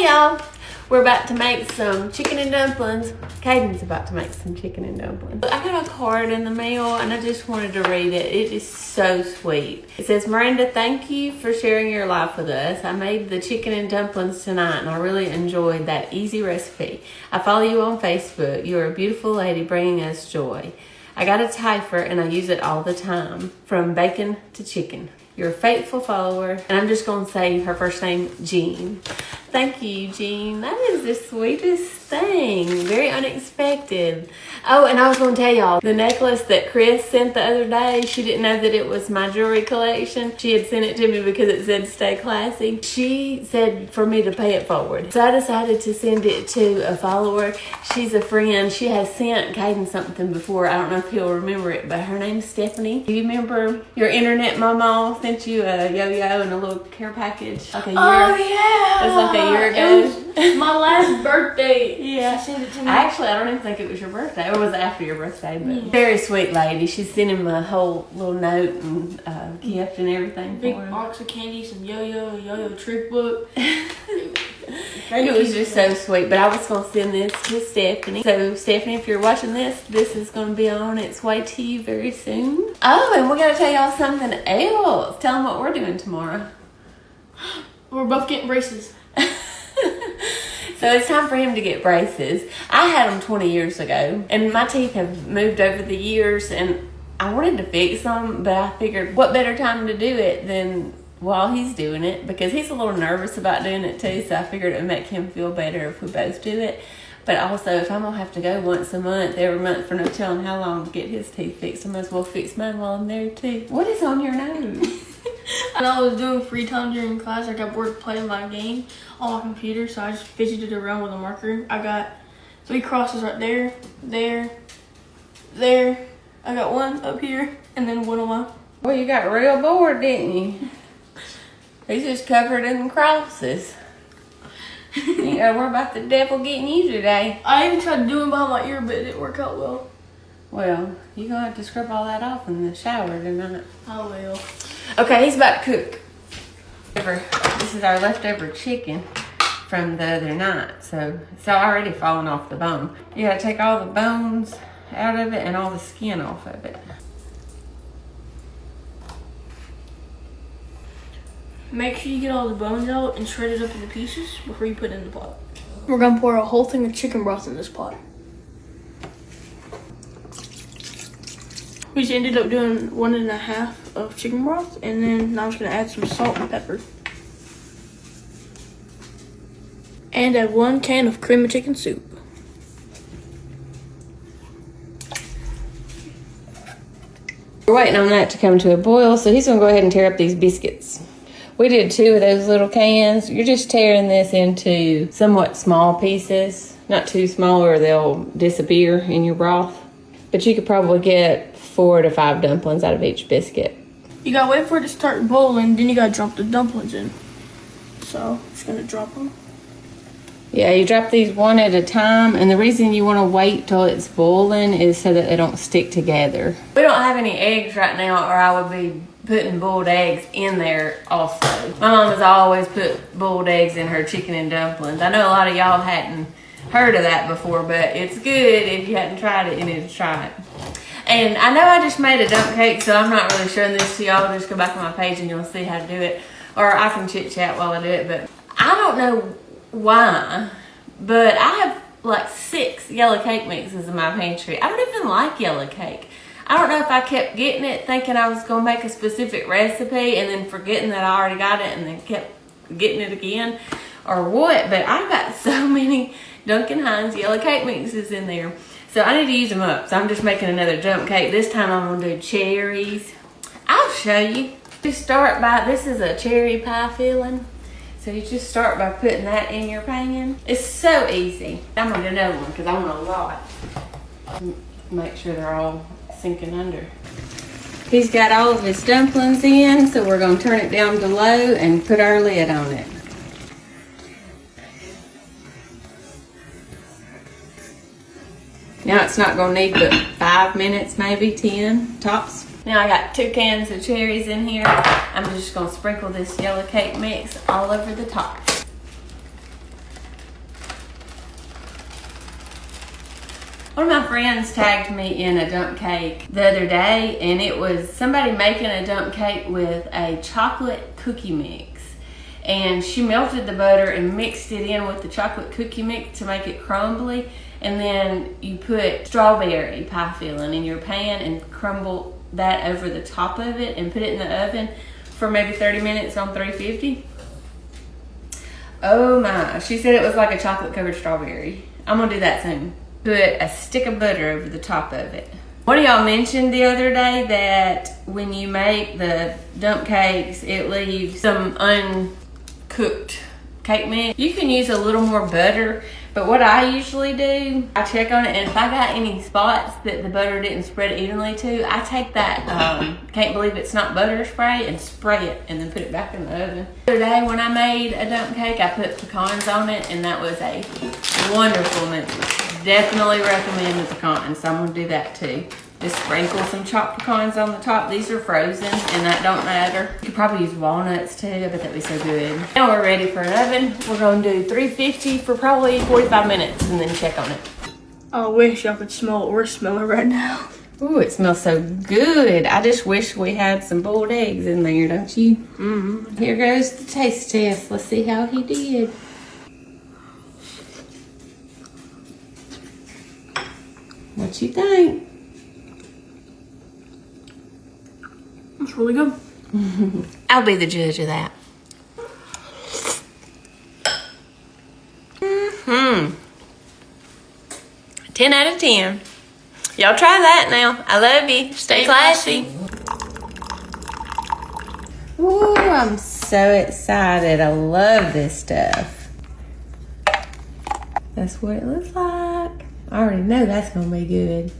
Hey y'all, we're about to make some chicken and dumplings. Caden's about to make some chicken and dumplings. I got a card in the mail and I just wanted to read it. It is so sweet. It says, Miranda, thank you for sharing your life with us. I made the chicken and dumplings tonight and I really enjoyed that easy recipe. I follow you on Facebook. You are a beautiful lady bringing us joy. I got a Tyfer and I use it all the time, from bacon to chicken. You're a faithful follower, and I'm just going to say her first name, Jean. Thank you, Jean. That is the sweetest thing. Very unexpected. Oh, and I was going to tell y'all, the necklace that Chris sent the other day, she didn't know that it was my jewelry collection. She had sent it to me because it said stay classy. She said for me to pay it forward. So I decided to send it to a follower. She's a friend. She has sent Caden something before. I don't know if he'll remember it, but her name's Stephanie. Do you remember your internet mama sent you a yo-yo and a little care package like a year? Oh, yeah. It was like a year ago. It was my last birthday. Yeah. She sent it to me. Actually, I don't even think it was your birthday. Or was it after your birthday? But very sweet lady. She sent him a whole little note and gift and everything Big for him. box of candy, some yo-yo trick book. It was just so sweet. But I was going to send this to Stephanie. So, Stephanie, if you're watching this is going to be on its way to you very soon. Oh, and we're going to tell y'all something else. Tell them what we're doing tomorrow. We're both getting braces. So it's time for him to get braces. I had them 20 years ago, and my teeth have moved over the years, and I wanted to fix them, but I figured what better time to do it than while he's doing it, because he's a little nervous about doing it too, so I figured it would make him feel better if we both do it. But also, if I'm going to have to go once a month, every month for no telling how long to get his teeth fixed, I might as well fix mine while I'm there too. What is on your nose? And I was doing free time during class. I got bored playing my game on my computer, so I just fidgeted around with a marker. I got 3 crosses right there, there. I got one up here, and then one on my... Well, you got real bored, didn't you? He's just covered in crosses. You ain't gotta worry about the devil getting you today. I even tried doing behind my ear, but it didn't work out well. Well, you're gonna have to scrub all that off in the shower tonight. I will. Okay, he's about to cook. This is our leftover chicken from the other night, so it's already falling off the bone. You gotta take all the bones out of it and all the skin off of it. Make sure you get all the bones out and shred it up into pieces before you put it in the pot. We're gonna pour a whole thing of chicken broth in this pot. We just ended up doing 1.5 of chicken broth, and then now I'm just gonna add some salt and pepper. And add 1 can of cream of chicken soup. We're waiting on that to come to a boil, so he's gonna go ahead and tear up these biscuits. We did 2 of those little cans. You're just tearing this into somewhat small pieces, not too small or they'll disappear in your broth. But you could probably get 4 to 5 dumplings out of each biscuit. You gotta wait for it to start boiling, then you gotta drop the dumplings in. So, I'm just gonna drop them. Yeah, you drop these one at a time, and the reason you want to wait till it's boiling is so that they don't stick together. We don't have any eggs right now, or I would be putting boiled eggs in there also. My mom has always put boiled eggs in her chicken and dumplings. I know a lot of y'all hadn't heard of that before, but it's good. If you hadn't tried it, you need to try it. And I know I just made a dump cake, so I'm not really showing this to y'all. Just go back on my page and you'll see how to do it. Or I can chit chat while I do it, but I don't know why, but I have like 6 yellow cake mixes in my pantry. I don't even like yellow cake. I don't know if I kept getting it thinking I was going to make a specific recipe and then forgetting that I already got it and then kept getting it again or what, but I've got so many Duncan Hines yellow cake mixes in there. So I need to use them up. So I'm just making another dump cake. This time I'm going to do cherries. I'll show you. Just start by, this is a cherry pie filling. So you just start by putting that in your pan. It's so easy. I'm going to do another one because I want a lot. Make sure they're all sinking under. He's got all of his dumplings in, so we're going to turn it down to low and put our lid on it. Now it's not going to need but 5 minutes, maybe 10 tops. Now I got 2 cans of cherries in here. I'm just going to sprinkle this yellow cake mix all over the top. One of my friends tagged me in a dump cake the other day, and it was somebody making a dump cake with a chocolate cookie mix. And she melted the butter and mixed it in with the chocolate cookie mix to make it crumbly. And then you put strawberry pie filling in your pan and crumble that over the top of it and put it in the oven for maybe 30 minutes on 350. Oh my, she said it was like a chocolate covered strawberry. I'm gonna do that soon. Put a stick of butter over the top of it. One of y'all mentioned the other day that when you make the dump cakes, it leaves some uncooked cake mix. You can use a little more butter, but what I usually do, I check on it, and if I got any spots that the butter didn't spread evenly to, I take that can't believe it's not butter spray and spray it and then put it back in the oven. The other day when I made a dump cake, I put pecans on it, and that was a wonderful mix. Definitely recommend the pecans, so I'm gonna do that too. Just sprinkle some chopped pecans on the top. These are frozen, and that don't matter. You could probably use walnuts too. I bet that'd be so good. Now we're ready for an oven. We're gonna do 350 for probably 45 minutes and then check on it. I wish y'all could smell what we're smelling right now. Ooh, it smells so good. I just wish we had some boiled eggs in there, don't you? Mm-hmm. Here goes the taste test. Let's see how he did. What you think? It's really good. I'll be the judge of that. 10 out of 10. Y'all try that now. I love you. Stay classy. Ooh, I'm so excited. I love this stuff. That's what it looks like. I already know that's gonna be good.